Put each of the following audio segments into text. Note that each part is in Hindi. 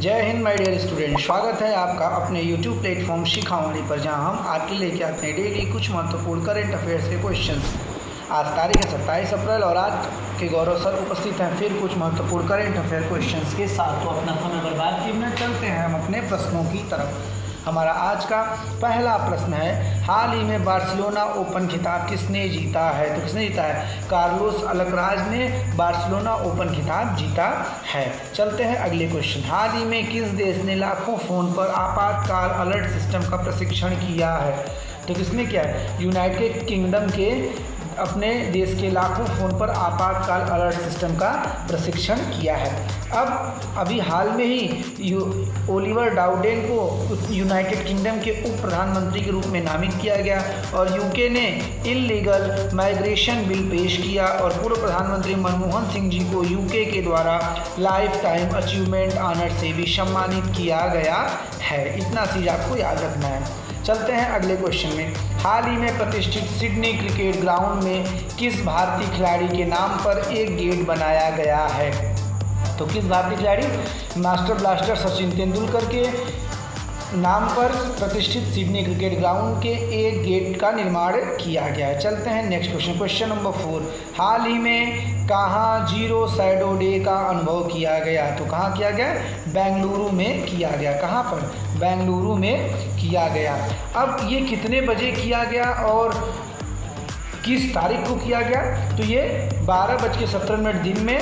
जय हिंद माय डियर स्टूडेंट, स्वागत है आपका अपने YouTube प्लेटफॉर्म शिखावाणी पर, जहां हम आपके लेके आते हैं डेली कुछ महत्वपूर्ण करंट अफेयर्स के क्वेश्चंस। आज तारीख है 27 अप्रैल और आज के गौरव सर उपस्थित हैं फिर कुछ महत्वपूर्ण करंट अफेयर क्वेश्चंस के साथ। तो अपना समय बर्बाद किए बिना चलते हैं हम अपने प्रश्नों की तरफ। हमारा आज का पहला प्रश्न है, हाल ही में बार्सिलोना ओपन खिताब किसने जीता है? तो किसने जीता है? कार्लोस अल्कराज ने बार्सिलोना ओपन खिताब जीता है। चलते हैं अगले क्वेश्चन। हाल ही में किस देश ने लाखों फ़ोन पर आपातकाल अलर्ट सिस्टम का प्रशिक्षण किया है? तो किसने किया है? यूनाइटेड किंगडम के अपने देश के लाखों फ़ोन पर आपातकाल अलर्ट सिस्टम का प्रशिक्षण किया है। अभी हाल में ही ओलिवर डाउडेन को यूनाइटेड किंगडम के उप प्रधानमंत्री के रूप में नामित किया गया और यूके ने इल्लीगल माइग्रेशन बिल पेश किया और पूर्व प्रधानमंत्री मनमोहन सिंह जी को यूके के द्वारा लाइफ टाइम अचीवमेंट ऑनर से भी सम्मानित किया गया है। इतना चीज़ आपको याद रखना है। चलते हैं अगले क्वेश्चन में। हाल ही में प्रतिष्ठित सिडनी क्रिकेट ग्राउंड में किस भारतीय खिलाड़ी के नाम पर एक गेट बनाया गया है? तो किस भारतीय खिलाड़ी? मास्टर ब्लास्टर सचिन तेंदुलकर के नाम पर प्रतिष्ठित सिडनी क्रिकेट ग्राउंड के एक गेट का निर्माण किया गया है। चलते हैं नेक्स्ट क्वेश्चन। क्वेश्चन नंबर 4, हाल ही में कहाँ जीरो शैडो डे का अनुभव किया गया? तो कहाँ किया गया? बेंगलुरु में किया गया। कहाँ पर? बेंगलुरु में किया गया। अब ये कितने बजे किया गया और किस तारीख को किया गया? तो ये 12:17 दिन में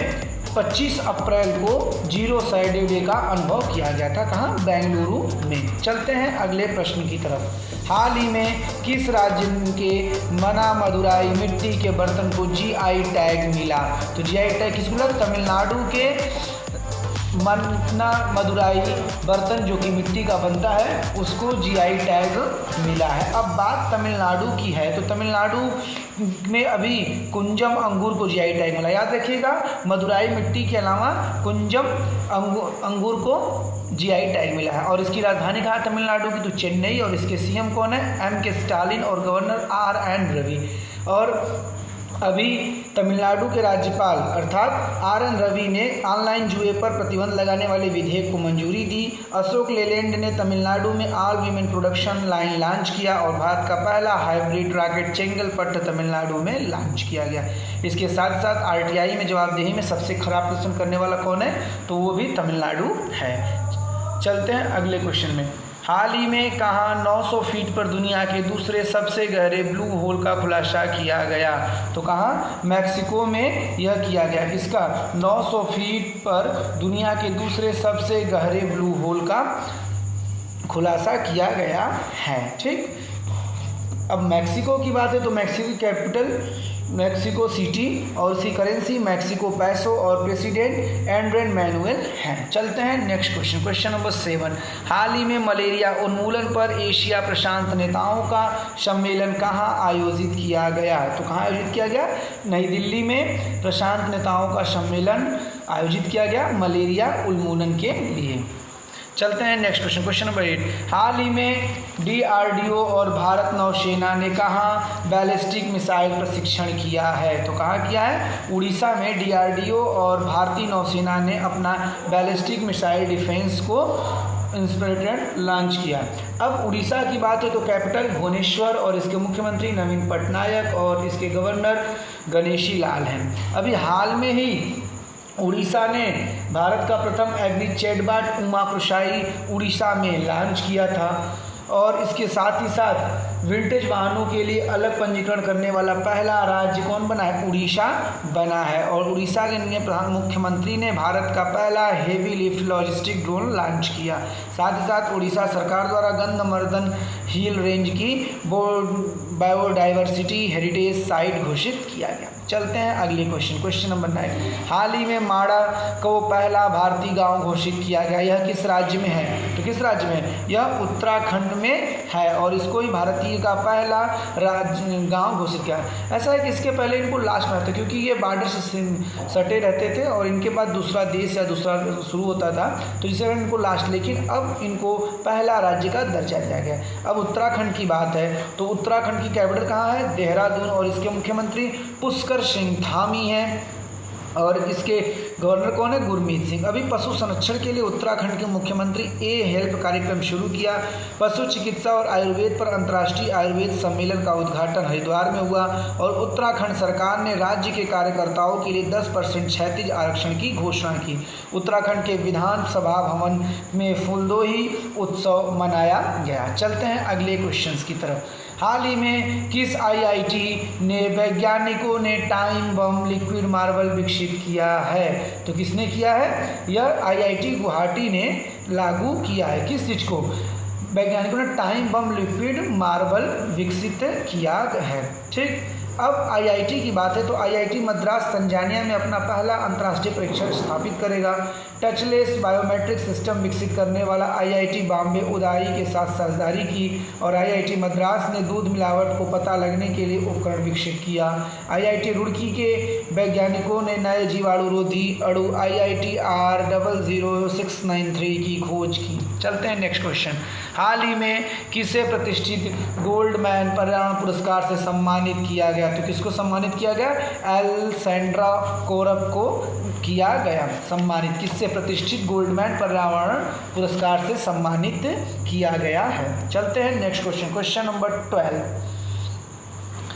25 अप्रैल को जीरो शैडो डे का अनुभव किया गया था। कहाँ? बेंगलुरु में। चलते हैं अगले प्रश्न की तरफ। हाल ही में किस राज्य के मना मदुराई मिट्टी के बर्तन को जीआई टैग मिला? तो जीआई टैग किसको मिला? तमिलनाडु के मन्ना मदुराई बर्तन जो कि मिट्टी का बनता है उसको जीआई टैग मिला है। अब बात तमिलनाडु की है तो तमिलनाडु में अभी कुंजम अंगूर को जीआई टैग मिला। याद रखिएगा, मदुराई मिट्टी के अलावा कुंजम अंगूर को जीआई टैग मिला है। और इसकी राजधानी कहाँ? तमिलनाडु की, तो चेन्नई। और इसके सीएम कौन है? एम के स्टालिन और गवर्नर आर.एन. रवि। और अभी तमिलनाडु के राज्यपाल अर्थात आर.एन. रवि ने ऑनलाइन जुए पर प्रतिबंध लगाने वाले विधेयक को मंजूरी दी। अशोक लेलैंड ने तमिलनाडु में all women production line launch किया और भारत का पहला हाइब्रिड रॉकेट चेंगलपट्ट तमिलनाडु में लॉन्च किया गया। इसके साथ साथ आरटीआई में जवाबदेही में सबसे खराब प्रदर्शन करने वाला कौन है? तो वो भी तमिलनाडु है। चलते हैं अगले क्वेश्चन में। हाल ही में कहाँ 900 फीट पर दुनिया के दूसरे सबसे गहरे ब्लू होल का खुलासा किया गया? तो कहाँ? मैक्सिको में यह किया गया। किसका? 900 फीट पर दुनिया के दूसरे सबसे गहरे ब्लू होल का खुलासा किया गया है। ठीक, अब मैक्सिको की बात है तो मैक्सिको की कैपिटल मैक्सिको सिटी और उसकी करेंसी मैक्सिको पैसो और प्रेसिडेंट एंड्रेस मैनुएल हैं। चलते हैं नेक्स्ट क्वेश्चन। क्वेश्चन नंबर 7, हाल ही में मलेरिया उन्मूलन पर एशिया प्रशांत नेताओं का सम्मेलन कहाँ आयोजित किया गया? तो कहाँ आयोजित किया गया? नई दिल्ली में प्रशांत नेताओं का सम्मेलन आयोजित किया गया मलेरिया उन्मूलन के लिए। चलते हैं नेक्स्ट क्वेश्चन। क्वेश्चन नंबर 8, हाल ही में डीआरडीओ और भारत नौसेना ने कहाँ बैलिस्टिक मिसाइल प्रशिक्षण किया है? तो कहाँ किया है? उड़ीसा में डीआरडीओ और भारतीय नौसेना ने अपना बैलिस्टिक मिसाइल डिफेंस को इंस्पेक्टेड लॉन्च किया। अब उड़ीसा की बात है तो कैपिटल भुवनेश्वर और इसके मुख्यमंत्री नवीन पटनायक और इसके गवर्नर गणेशी लाल हैं। अभी हाल में ही उड़ीसा ने भारत का प्रथम एग्री चैटबॉट उमा कृषाई उड़ीसा में लॉन्च किया था और इसके साथ ही साथ विंटेज वाहनों के लिए अलग पंजीकरण करने वाला पहला राज्य कौन बना है? उड़ीसा बना है। और उड़ीसा के प्रधान मुख्यमंत्री ने भारत का पहला heavy lift logistic drone launch किया। साथ ही साथ उड़ीसा सरकार द्वारा गंधमर्दन हिल रेंज की बायोडाइवर्सिटी हेरिटेज साइट घोषित किया गया। चलते हैं अगले क्वेश्चन। क्वेश्चन नंबर 9, हाल ही में माड़ा को पहला भारतीय गांव घोषित किया गया। यह किस राज्य में है? तो किस राज्य में? यह उत्तराखंड में है और इसको ही भारतीय का पहला गांव घोषित किया। ऐसा है कि इसके पहले इनको लास्ट में रहता क्योंकि ये बॉर्डर से सटे रहते थे और इनके बाद दूसरा देश या दूसरा शुरू होता था तो इसे इनको लास्ट, लेकिन अब इनको पहला राज्य का दर्जा दिया गया। अब उत्तराखंड की बात है तो उत्तराखंड की कैपिटल कहाँ है? देहरादून और इसके मुख्यमंत्री पुष्कर सिंह धामी हैं और इसके गवर्नर कौन है? गुरमीत सिंह। अभी पशु संरक्षण के लिए उत्तराखंड के मुख्यमंत्री ए हेल्प कार्यक्रम शुरू किया। पशु चिकित्सा और आयुर्वेद पर अंतर्राष्ट्रीय आयुर्वेद सम्मेलन का उद्घाटन हरिद्वार में हुआ। और उत्तराखंड सरकार ने राज्य के कार्यकर्ताओं के लिए 10% क्षैतिज आरक्षण की घोषणा की। उत्तराखंड के विधानसभा भवन में फूलदोही उत्सव मनाया गया। चलते हैं अगले क्वेश्चंस की तरफ। हाल ही में किस आईआईटी ने वैज्ञानिकों ने टाइम बम लिक्विड मार्बल विकसित किया है? तो किसने किया है? यह आईआईटी गुवाहाटी ने लागू किया है। किस चीज़ को? वैज्ञानिकों ने टाइम बम लिक्विड मार्बल विकसित किया है। ठीक, अब आईआईटी की बात है तो आईआईटी मद्रास तंजानिया में अपना पहला अंतर्राष्ट्रीय परीक्षण स्थापित करेगा। टचलेस बायोमेट्रिक सिस्टम विकसित करने वाला आईआईटी बॉम्बे उदाई के साथ साझेदारी की। और आईआईटी मद्रास ने दूध मिलावट को पता लगने के लिए उपकरण विकसित किया। आईआईटी रुड़की के वैज्ञानिकों ने नए जीवाणुरोधी अणु IITR 00693 की खोज की। चलते हैं नेक्स्ट क्वेश्चन। हाल ही में किसे प्रतिष्ठित गोल्डमैन पर्यावरण पुरस्कार से सम्मानित किया गया? तो किसको सम्मानित किया गया? एल्सेंड्रा कोरब को किया गया सम्मानित। किससे? प्रतिष्ठित गोल्डमैन पर्यावरण पुरस्कार से सम्मानित किया गया है। चलते हैं नेक्स्ट क्वेश्चन। Question number 12।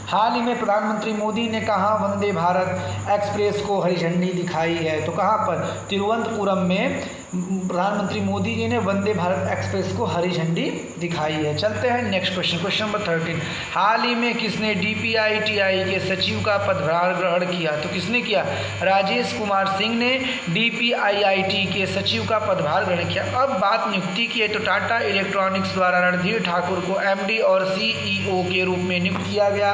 हाल ही में प्रधानमंत्री मोदी ने कहाँ वंदे भारत एक्सप्रेस को हरी झंडी दिखाई है? तो कहाँ पर? तिरुवनंतपुरम में प्रधानमंत्री मोदी जी ने वंदे भारत एक्सप्रेस को हरी झंडी दिखाई है। चलते हैं नेक्स्ट क्वेश्चन। Question number 13। हाल ही में किसने DPIIT के सचिव का पदभार ग्रहण किया? तो किसने किया? राजेश कुमार सिंह ने DPIIT के सचिव का पदभार ग्रहण किया। अब बात नियुक्ति की है तो टाटा इलेक्ट्रॉनिक्स द्वारा रणधीर ठाकुर को MD और CEO के रूप में नियुक्त किया गया।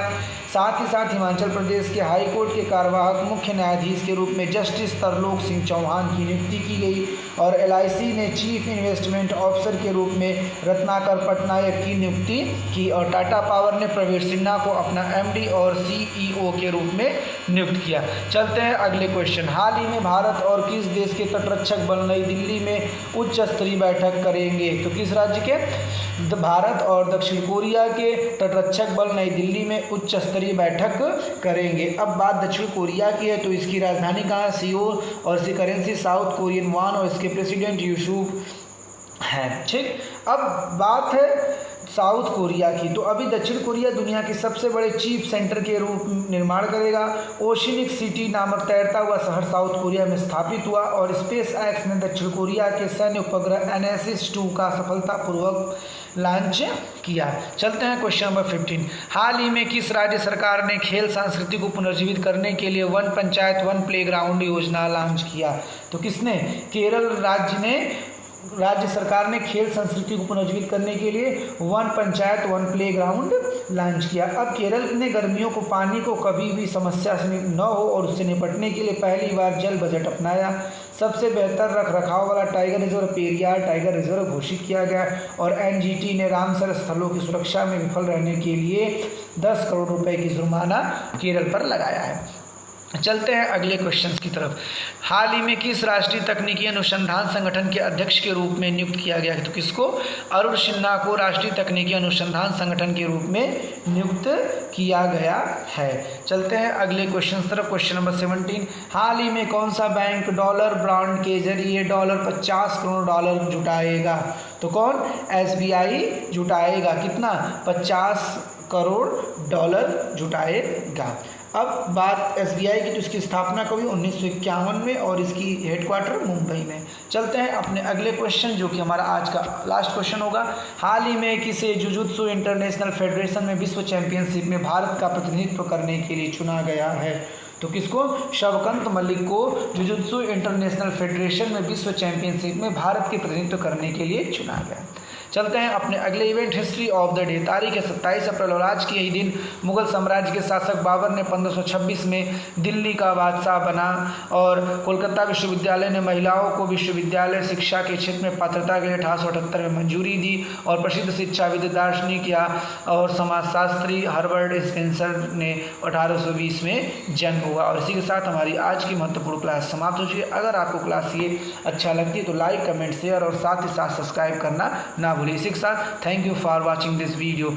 साथ ही साथ हिमाचल प्रदेश के हाईकोर्ट के कार्यवाहक मुख्य न्यायाधीश के रूप में जस्टिस तरलोक सिंह चौहान की नियुक्ति की गई। और LIC ने चीफ इन्वेस्टमेंट ऑफिसर के रूप में रत्नाकर पटनायक की नियुक्ति की। और टाटा पावर ने प्रवीण सिन्हा को अपना MD और CEO के रूप में नियुक्त किया। चलते हैं अगले क्वेश्चन। हाल ही में भारत और किस देश के तटरक्षक बल नई दिल्ली में उच्च स्तरीय बैठक करेंगे? तो किस राज्य के? भारत और दक्षिण कोरिया के तटरक्षक बल नई दिल्ली में उच्च स्तरीय बैठक करेंगे। अब बात दक्षिण कोरिया की है तो इसकी राजधानी कहाँ है? सियोल। और इसकी करेंसी साउथ कोरियन वॉन और इसके प्रेसिडेंट यूसुफ है। ठीक, अब बात है साउथ कोरिया की। तो अभी दक्षिण कोरिया दुनिया के सबसे बड़े चीफ सेंटर के रूप निर्माण करेगा। ओशिनिक सिटी नामक तैरता हुआ शहर साउथ कोरिया में स्थापित हुआ। और स्पेस एक्स ने दक्षिण कोरिया के सैन्य उपग्रह एनेसिस-2 का सफलतापूर्वक लॉन्च किया। चलते हैं क्वेश्चन नंबर 15। हाल ही में किस राज्य सरकार ने खेल संस्कृति को पुनर्जीवित करने के लिए वन पंचायत वन प्लेग्राउंड योजना लॉन्च किया? तो किसने? केरल राज्य सरकार ने खेल संस्कृति को पुनर्जीवित करने के लिए one panchayat one playground launch किया। अब केरल ने गर्मियों को पानी को कभी भी समस्या से न हो और उससे निपटने के लिए पहली बार जल बजट अपनाया। सबसे बेहतर रख रखाव वाला tiger reserve Periyar tiger reserve घोषित किया गया। और NGT ने रामसर स्थलों की सुरक्षा में विफल रहने के लिए 10 करोड़ रुपए की जुर्माना केरल पर लगाया है। चलते हैं अगले क्वेश्चंस की तरफ। हाल ही में किस राष्ट्रीय तकनीकी अनुसंधान संगठन के अध्यक्ष के रूप में नियुक्त किया गया है? तो किसको? अरुण सिन्हा को राष्ट्रीय तकनीकी अनुसंधान संगठन के रूप में नियुक्त किया गया है। चलते हैं अगले क्वेश्चन तरफ। Question number 17। हाल ही में कौन सा बैंक डॉलर बॉन्ड के जरिए $50 करोड़ जुटाएगा? तो कौन? SBI जुटाएगा। कितना? $50 करोड़ जुटाएगा। अब बात SBI की तो इसकी स्थापना कभी 1951 में और इसकी हेडक्वार्टर मुंबई में। चलते हैं अपने अगले क्वेश्चन जो कि हमारा आज का लास्ट क्वेश्चन होगा। हाल ही में किसे जुजुत्सु इंटरनेशनल फेडरेशन में विश्व चैंपियनशिप में भारत का प्रतिनिधित्व करने के लिए चुना गया है? तो किसको? शवकंत मलिक को जुजुत्सु इंटरनेशनल फेडरेशन में विश्व चैंपियनशिप में भारत के प्रतिनिधित्व करने के लिए चुना गया। चलते हैं अपने अगले event history of the day. तारीख है 27 अप्रैल और आज की यही दिन मुगल साम्राज्य के शासक बाबर ने 1526 में दिल्ली का बादशाह बना। और कोलकाता विश्वविद्यालय ने महिलाओं को विश्वविद्यालय शिक्षा के क्षेत्र में पात्रता के लिए 1878 में मंजूरी दी। और प्रसिद्ध शिक्षाविद दार्शनिक या और समाजशास्त्री हर्बर्ट स्पेंसर ने 1820 में जन्म हुआ। और इसी के साथ हमारी आज की महत्वपूर्ण क्लास समाप्त हो चुकी है। अगर आपको क्लास ये अच्छा लगती है तो लाइक कमेंट शेयर और साथ ही साथ सब्सक्राइब करना ना भूलिए। इसी के साथ thank you for watching this video.